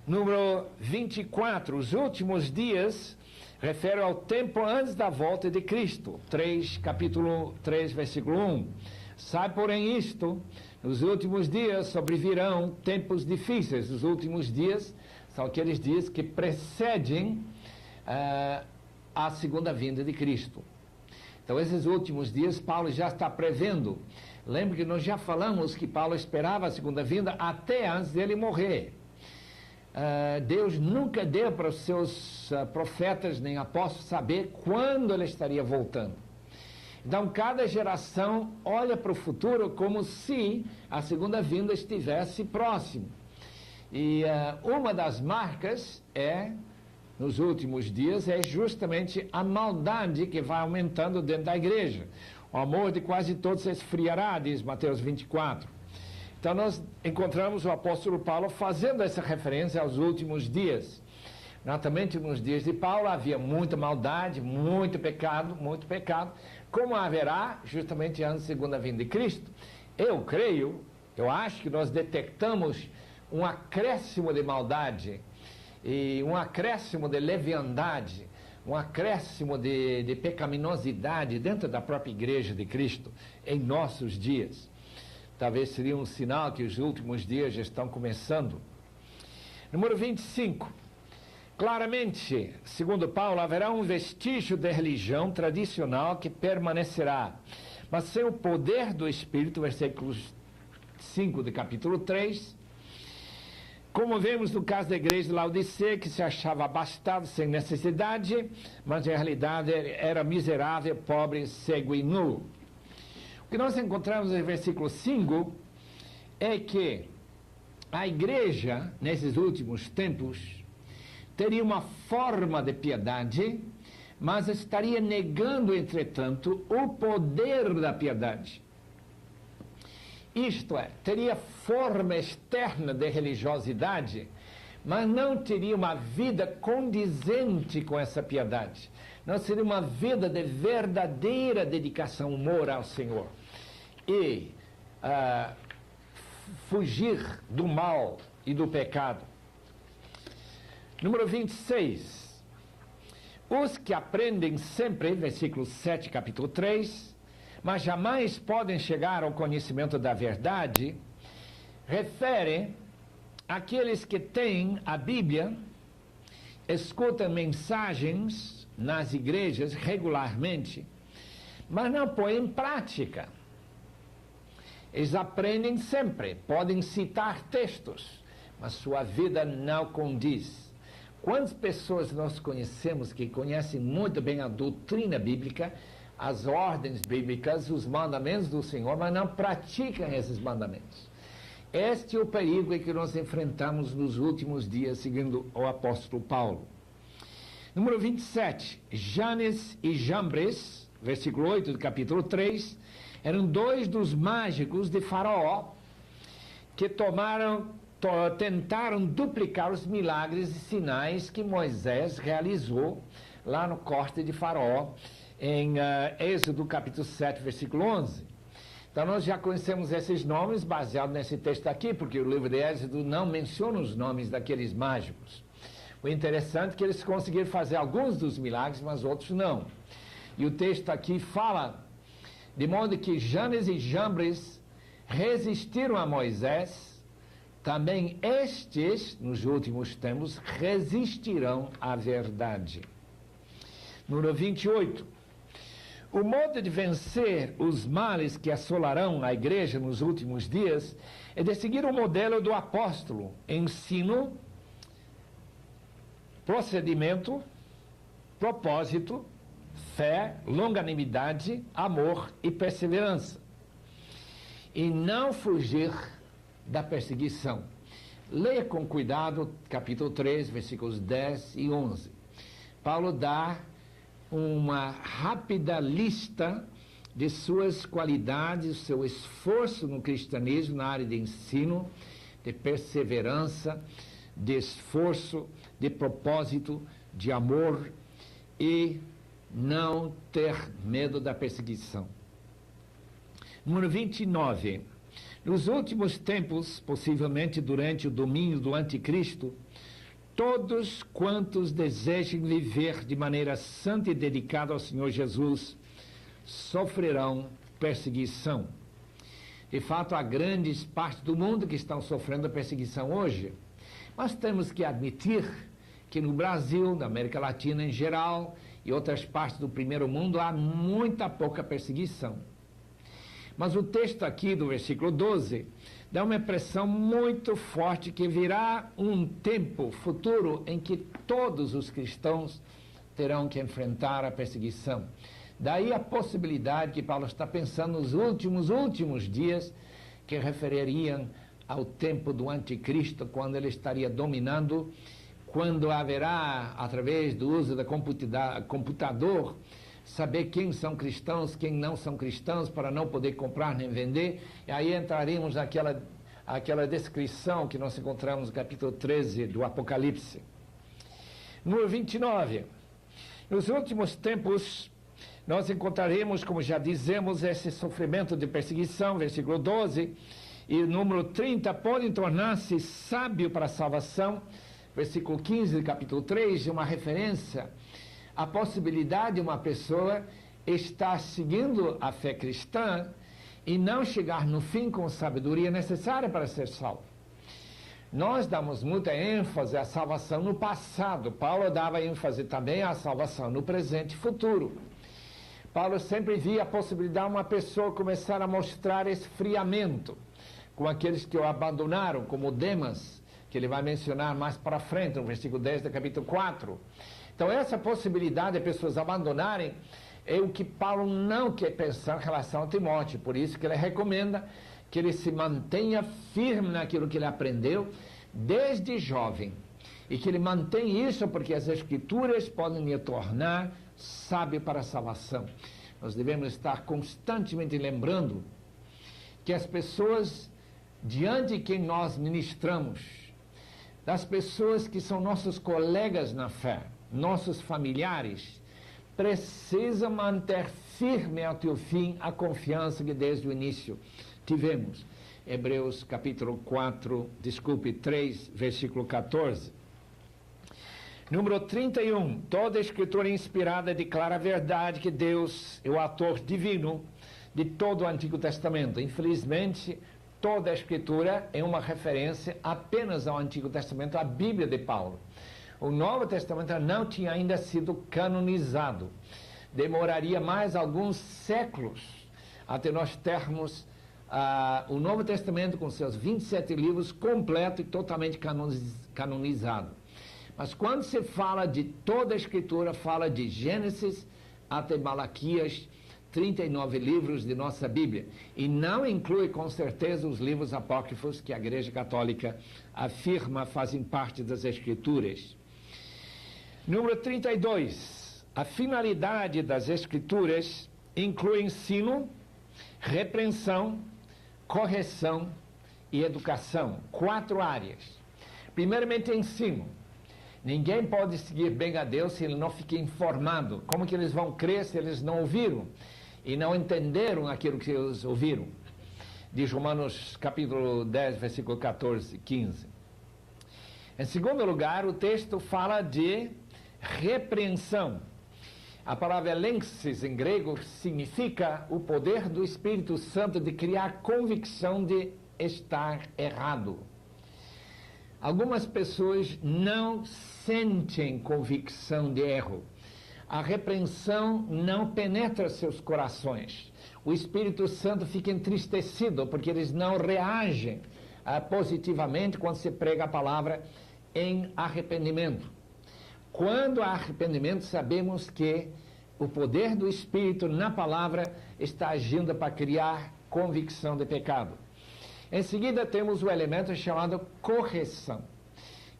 Número 24, os últimos dias refere ao tempo antes da volta de Cristo. Capítulo 3, versículo 1. Sabe, porém, isto, nos últimos dias sobrevirão tempos difíceis. Os últimos dias são aqueles dias que precedem a segunda vinda de Cristo. Então, esses últimos dias, Paulo já está prevendo. Lembra que nós já falamos que Paulo esperava a segunda vinda até antes dele morrer. Deus nunca deu para os seus profetas nem apóstolos saber quando ele estaria voltando. Então, cada geração olha para o futuro como se a segunda vinda estivesse próximo. E uma das marcas nos últimos dias, é justamente a maldade que vai aumentando dentro da igreja. O amor de quase todos se esfriará, diz Mateus 24. Então, nós encontramos o apóstolo Paulo fazendo essa referência aos últimos dias. Naturalmente, nos dias de Paulo havia muita maldade, muito pecado, como haverá justamente antes da segunda vinda de Cristo. Eu acho que nós detectamos um acréscimo de maldade e um acréscimo de leviandade, um acréscimo de pecaminosidade dentro da própria igreja de Cristo em nossos dias. Talvez seria um sinal que os últimos dias já estão começando. Número 25. Claramente, segundo Paulo, haverá um vestígio de religião tradicional que permanecerá, mas sem o poder do Espírito, versículo 5 do capítulo 3, como vemos no caso da igreja de Laodiceia, que se achava abastado, sem necessidade, mas em realidade era miserável, pobre, cego e nu. O que nós encontramos no versículo 5 é que a igreja, nesses últimos tempos, teria uma forma de piedade, mas estaria negando, entretanto, o poder da piedade. Isto é, teria forma externa de religiosidade, mas não teria uma vida condizente com essa piedade. Não seria uma vida de verdadeira dedicação, amor ao Senhor. E fugir do mal e do pecado. Número 26. Os que aprendem sempre, versículo 7, capítulo 3, mas jamais podem chegar ao conhecimento da verdade, refere àqueles que têm a Bíblia, escutam mensagens nas igrejas regularmente, mas não põem em prática. Eles aprendem sempre, podem citar textos, mas sua vida não condiz. Quantas pessoas nós conhecemos que conhecem muito bem a doutrina bíblica, as ordens bíblicas, os mandamentos do Senhor, mas não praticam esses mandamentos? Este é o perigo que nós enfrentamos nos últimos dias, seguindo o apóstolo Paulo. Número 27, Janes e Jambres, versículo 8 do capítulo 3, eram dois dos mágicos de Faraó que tentaram duplicar os milagres e sinais que Moisés realizou lá no corte de Faraó, em Êxodo capítulo 7, versículo 11. Então nós já conhecemos esses nomes baseado nesse texto aqui, porque o livro de Êxodo não menciona os nomes daqueles mágicos. O interessante é que eles conseguiram fazer alguns dos milagres, mas outros não. E o texto aqui fala de modo que Janes e Jambres resistiram a Moisés também estes, nos últimos tempos, resistirão à verdade. Número 28. O modo de vencer os males que assolarão a igreja nos últimos dias é de seguir o modelo do apóstolo: ensino, procedimento, propósito, fé, longanimidade, amor e perseverança. E não fugir da perseguição. Leia com cuidado capítulo 3, versículos 10 e 11. Paulo dá uma rápida lista de suas qualidades, seu esforço no cristianismo na área de ensino, de perseverança, de esforço, de propósito, de amor e não ter medo da perseguição. Número 29. Nos últimos tempos, possivelmente durante o domínio do anticristo, todos quantos desejem viver de maneira santa e dedicada ao Senhor Jesus sofrerão perseguição. De fato, há grandes partes do mundo que estão sofrendo perseguição hoje. Mas temos que admitir que no Brasil, na América Latina em geral e outras partes do primeiro mundo há muita pouca perseguição. Mas o texto aqui do versículo 12 dá uma impressão muito forte que virá um tempo futuro em que todos os cristãos terão que enfrentar a perseguição. Daí a possibilidade que Paulo está pensando nos últimos dias, que refeririam ao tempo do anticristo, quando ele estaria dominando, quando haverá, através do uso do computador, saber quem são cristãos, quem não são cristãos, para não poder comprar nem vender. E aí entraremos naquela descrição que nós encontramos no capítulo 13 do Apocalipse. Número 29. Nos últimos tempos, nós encontraremos, como já dizemos, esse sofrimento de perseguição, versículo 12, e número 30, podem tornar-se sábio para a salvação, versículo 15 do capítulo 3, uma referência a possibilidade de uma pessoa estar seguindo a fé cristã e não chegar no fim com a sabedoria necessária para ser salvo. Nós damos muita ênfase à salvação no passado. Paulo dava ênfase também à salvação no presente e futuro. Paulo sempre via a possibilidade de uma pessoa começar a mostrar esfriamento com aqueles que o abandonaram, como Demas, que ele vai mencionar mais para frente, no versículo 10 do capítulo 4. Então, essa possibilidade de pessoas abandonarem é o que Paulo não quer pensar em relação a Timóteo. Por isso que ele recomenda que ele se mantenha firme naquilo que ele aprendeu desde jovem. E que ele mantenha isso porque as Escrituras podem lhe tornar sábio para a salvação. Nós devemos estar constantemente lembrando que as pessoas diante de quem nós ministramos, das pessoas que são nossos colegas na fé, nossos familiares, precisa manter firme até o fim a confiança que desde o início tivemos. Hebreus capítulo 3, versículo 14. Número 31. Toda a escritura inspirada declara a verdade que Deus é o autor divino de todo o Antigo Testamento. Infelizmente, toda a escritura é uma referência apenas ao Antigo Testamento, à Bíblia de Paulo. O Novo Testamento não tinha ainda sido canonizado. Demoraria mais alguns séculos até nós termos o Novo Testamento com seus 27 livros completo e totalmente canonizado. Mas quando se fala de toda a Escritura, fala de Gênesis até Malaquias, 39 livros de nossa Bíblia. E não inclui com certeza os livros apócrifos que a Igreja Católica afirma fazem parte das Escrituras. Número 32. A finalidade das Escrituras inclui ensino, repreensão, correção e educação. 4 áreas. Primeiramente, ensino. Ninguém pode seguir bem a Deus se ele não fica informado. Como que eles vão crer se eles não ouviram e não entenderam aquilo que eles ouviram? Diz Romanos capítulo 10, versículo 14 e 15. Em segundo lugar, o texto fala de repreensão. A palavra elenxis em grego significa o poder do Espírito Santo de criar convicção de estar errado. Algumas pessoas não sentem convicção de erro. A repreensão não penetra seus corações. O Espírito Santo fica entristecido porque eles não reagem positivamente quando se prega a palavra em arrependimento. Quando há arrependimento, sabemos que o poder do Espírito na palavra está agindo para criar convicção de pecado. Em seguida, temos o elemento chamado correção.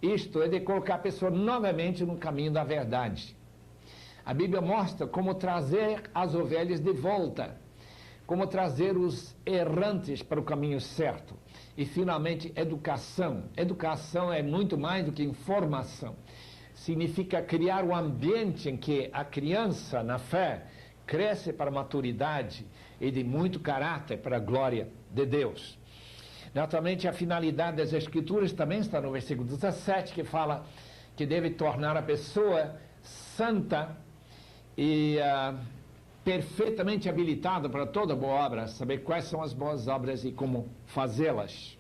Isto é de colocar a pessoa novamente no caminho da verdade. A Bíblia mostra como trazer as ovelhas de volta, como trazer os errantes para o caminho certo. E, finalmente, educação. Educação é muito mais do que informação. Significa criar um ambiente em que a criança, na fé, cresce para a maturidade e de muito caráter para a glória de Deus. Naturalmente, a finalidade das Escrituras também está no versículo 17, que fala que deve tornar a pessoa santa e perfeitamente habilitada para toda boa obra, saber quais são as boas obras e como fazê-las.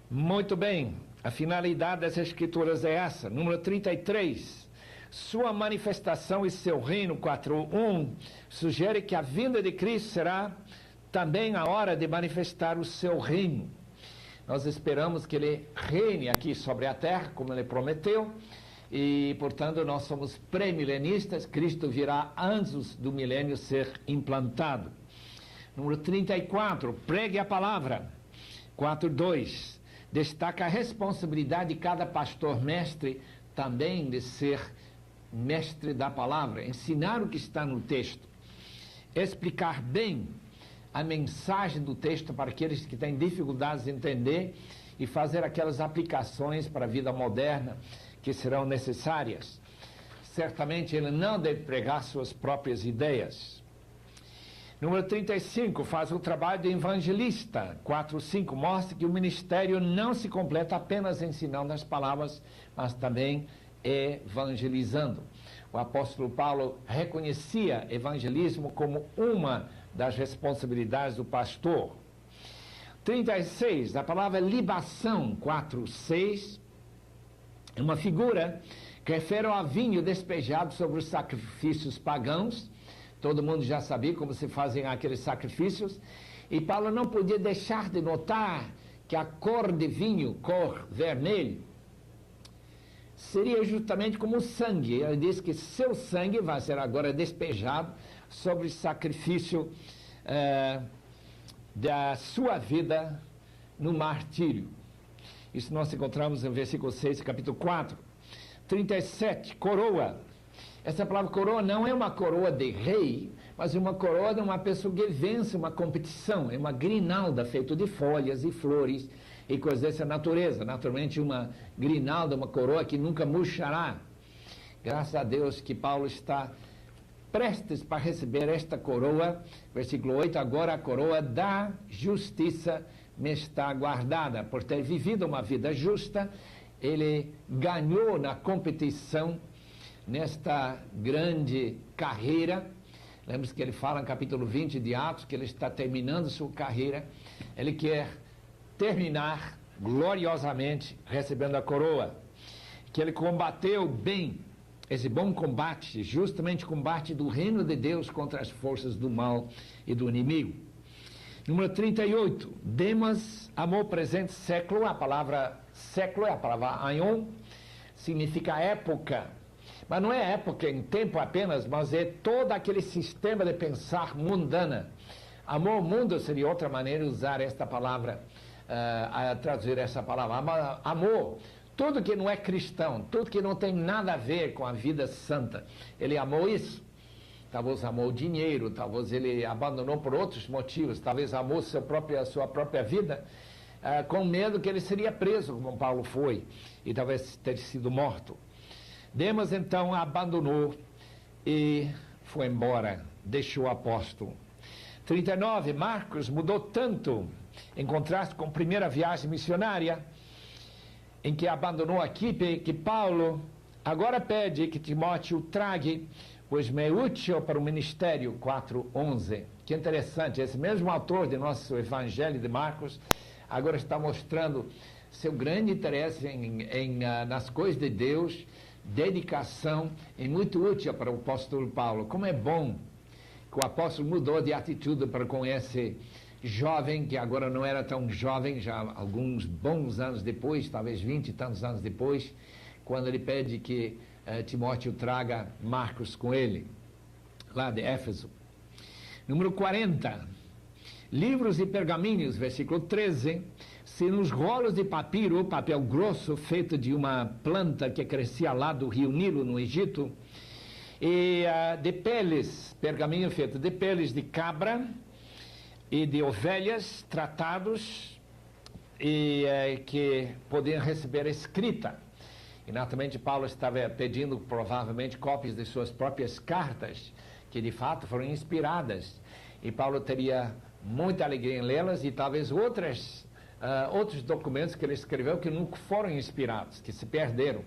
Muito bem, a finalidade das Escrituras é essa. Número 33, sua manifestação e seu reino, 4.1, sugere que a vinda de Cristo será também a hora de manifestar o seu reino. Nós esperamos que ele reine aqui sobre a terra, como ele prometeu, e, portanto, nós somos pré-milenistas. Cristo virá antes do milênio ser implantado. Número 34, pregue a palavra. 4.2, destaca a responsabilidade de cada pastor-mestre também de ser mestre da palavra, ensinar o que está no texto, explicar bem a mensagem do texto para aqueles que têm dificuldades de entender e fazer aquelas aplicações para a vida moderna que serão necessárias. Certamente ele não deve pregar suas próprias ideias. Número 35, faz o trabalho de evangelista. 4.5, mostra que o ministério não se completa apenas ensinando as palavras, mas também evangelizando. O apóstolo Paulo reconhecia evangelismo como uma das responsabilidades do pastor. 36, a palavra libação, 4.6, é uma figura que refere ao vinho despejado sobre os sacrifícios pagãos. Todo mundo já sabia como se fazem aqueles sacrifícios. E Paulo não podia deixar de notar que a cor de vinho, cor vermelho, seria justamente como o sangue. Ele diz que seu sangue vai ser agora despejado sobre o sacrifício da sua vida no martírio. Isso nós encontramos no versículo 6, capítulo 4. 37, coroa. Essa palavra coroa não é uma coroa de rei, mas uma coroa de uma pessoa que vence uma competição. É uma grinalda feita de folhas e flores e coisas dessa natureza. Naturalmente, uma grinalda, uma coroa que nunca murchará. Graças a Deus que Paulo está prestes para receber esta coroa. Versículo 8, agora a coroa da justiça me está guardada. Por ter vivido uma vida justa, ele ganhou na competição, nesta grande carreira. Lembra-se que ele fala no capítulo 20 de Atos, que ele está terminando sua carreira. Ele quer terminar gloriosamente recebendo a coroa. Que ele combateu bem, esse bom combate, justamente combate do reino de Deus contra as forças do mal e do inimigo. Número 38, Demas amou o presente século. A palavra século é a palavra aion, significa época. Mas não é época em tempo apenas, mas é todo aquele sistema de pensar mundana. Amor ao mundo seria outra maneira de usar esta palavra, a traduzir essa palavra. Amor, tudo que não é cristão, tudo que não tem nada a ver com a vida santa. Ele amou isso. Talvez amou o dinheiro, talvez ele abandonou por outros motivos, talvez amou sua própria vida, com medo que ele seria preso, como Paulo foi, e talvez ter sido morto. Demas então abandonou e foi embora, deixou o apóstolo. 39, Marcos mudou tanto, em contraste com a primeira viagem missionária, em que abandonou a equipe, que Paulo agora pede que Timóteo o trague, pois me é útil para o ministério. 4:11. Que interessante, esse mesmo autor de nosso Evangelho de Marcos agora está mostrando seu grande interesse nas coisas de Deus, dedicação, é muito útil para o apóstolo Paulo. Como é bom que o apóstolo mudou de atitude para com esse jovem, que agora não era tão jovem, já alguns bons anos depois, talvez 20 e tantos anos depois, quando ele pede que Timóteo traga Marcos com ele, lá de Éfeso. Número 40, livros e pergaminhos, versículo 13, se nos rolos de papiro, papel grosso, feito de uma planta que crescia lá do rio Nilo, no Egito, e de peles, pergaminho feito de peles de cabra e de ovelhas tratados e que podiam receber escrita. E naturalmente Paulo estava pedindo provavelmente cópias de suas próprias cartas, que de fato foram inspiradas. E Paulo teria muita alegria em lê-las, e talvez outros documentos que ele escreveu que nunca foram inspirados, que se perderam.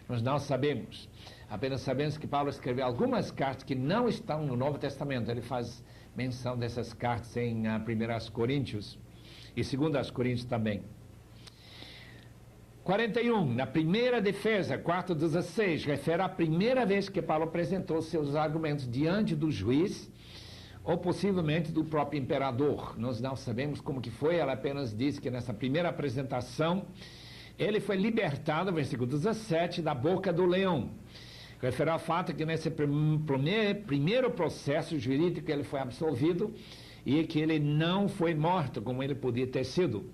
Nós não sabemos. Apenas sabemos que Paulo escreveu algumas cartas que não estão no Novo Testamento. Ele faz menção dessas cartas em 1 Coríntios e 2 Coríntios também. 41, na primeira defesa, 4:16, refere à primeira vez que Paulo apresentou seus argumentos diante do juiz, ou possivelmente do próprio imperador. Nós não sabemos como que foi, ela apenas diz que nessa primeira apresentação, ele foi libertado, versículo 17, da boca do leão. Refere ao fato que nesse primeiro processo jurídico ele foi absolvido e que ele não foi morto, como ele podia ter sido.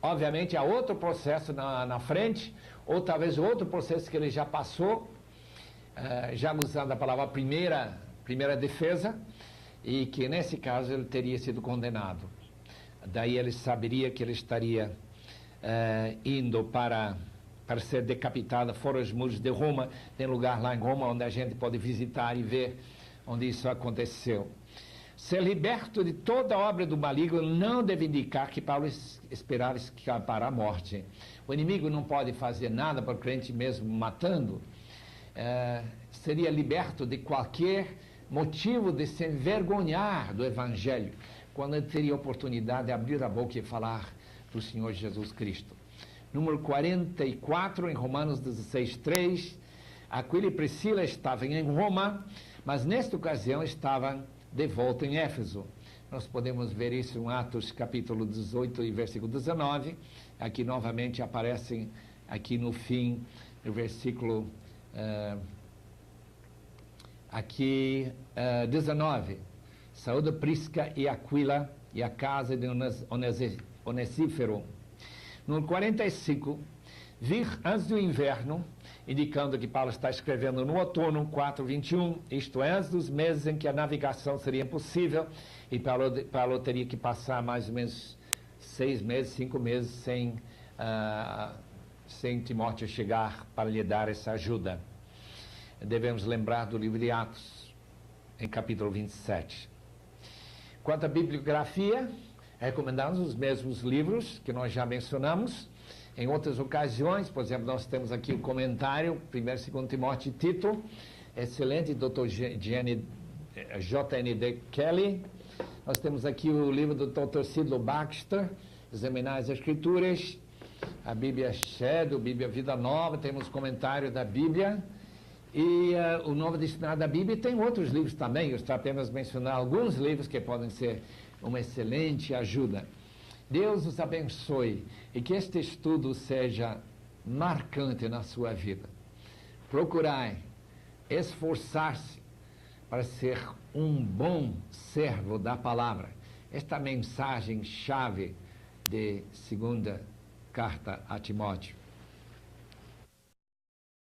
Obviamente há outro processo na frente, ou talvez outro processo que ele já passou, já usando a palavra primeira defesa, e que nesse caso ele teria sido condenado. Daí ele saberia que ele estaria indo para ser decapitado fora os muros de Roma. Tem lugar lá em Roma onde a gente pode visitar e ver onde isso aconteceu. Ser liberto de toda obra do maligno não deve indicar que Paulo esperava escapar à morte. O inimigo não pode fazer nada para o crente mesmo matando. Seria liberto de qualquer motivo de se envergonhar do Evangelho, quando ele teria a oportunidade de abrir a boca e falar do Senhor Jesus Cristo. Número 44, em Romanos 16:3, Aquila e Priscila estavam em Roma, mas nesta ocasião estavam de volta em Éfeso. Nós podemos ver isso em Atos capítulo 18 e versículo 19. Aqui novamente aparecem aqui no fim do versículo 19. Saúde Prisca e Aquila e a casa de Onesífero. No 45, vir antes do inverno, indicando que Paulo está escrevendo no outono, 4:21, isto é, antes dos meses em que a navegação seria possível, e Paulo teria que passar mais ou menos 6 meses, 5 meses sem Timóteo chegar para lhe dar essa ajuda. Devemos lembrar do livro de Atos, em capítulo 27. Quanto à bibliografia, recomendamos os mesmos livros que nós já mencionamos. Em outras ocasiões, por exemplo, nós temos aqui o comentário, 1 e 2 Timóteo e Tito, excelente, Dr. J.N.D. Kelly. Nós temos aqui o livro do Dr. Sidlow Baxter, Examinar as Escrituras, a Bíblia Shadow, Bíblia Vida Nova, temos comentário da Bíblia, e o Novo Dicionário da Bíblia, e tem outros livros também. Eu estou apenas mencionando alguns livros que podem ser uma excelente ajuda. Deus os abençoe e que este estudo seja marcante na sua vida. Procurai esforçar-se para ser um bom servo da palavra. Esta mensagem chave de segunda carta a Timóteo.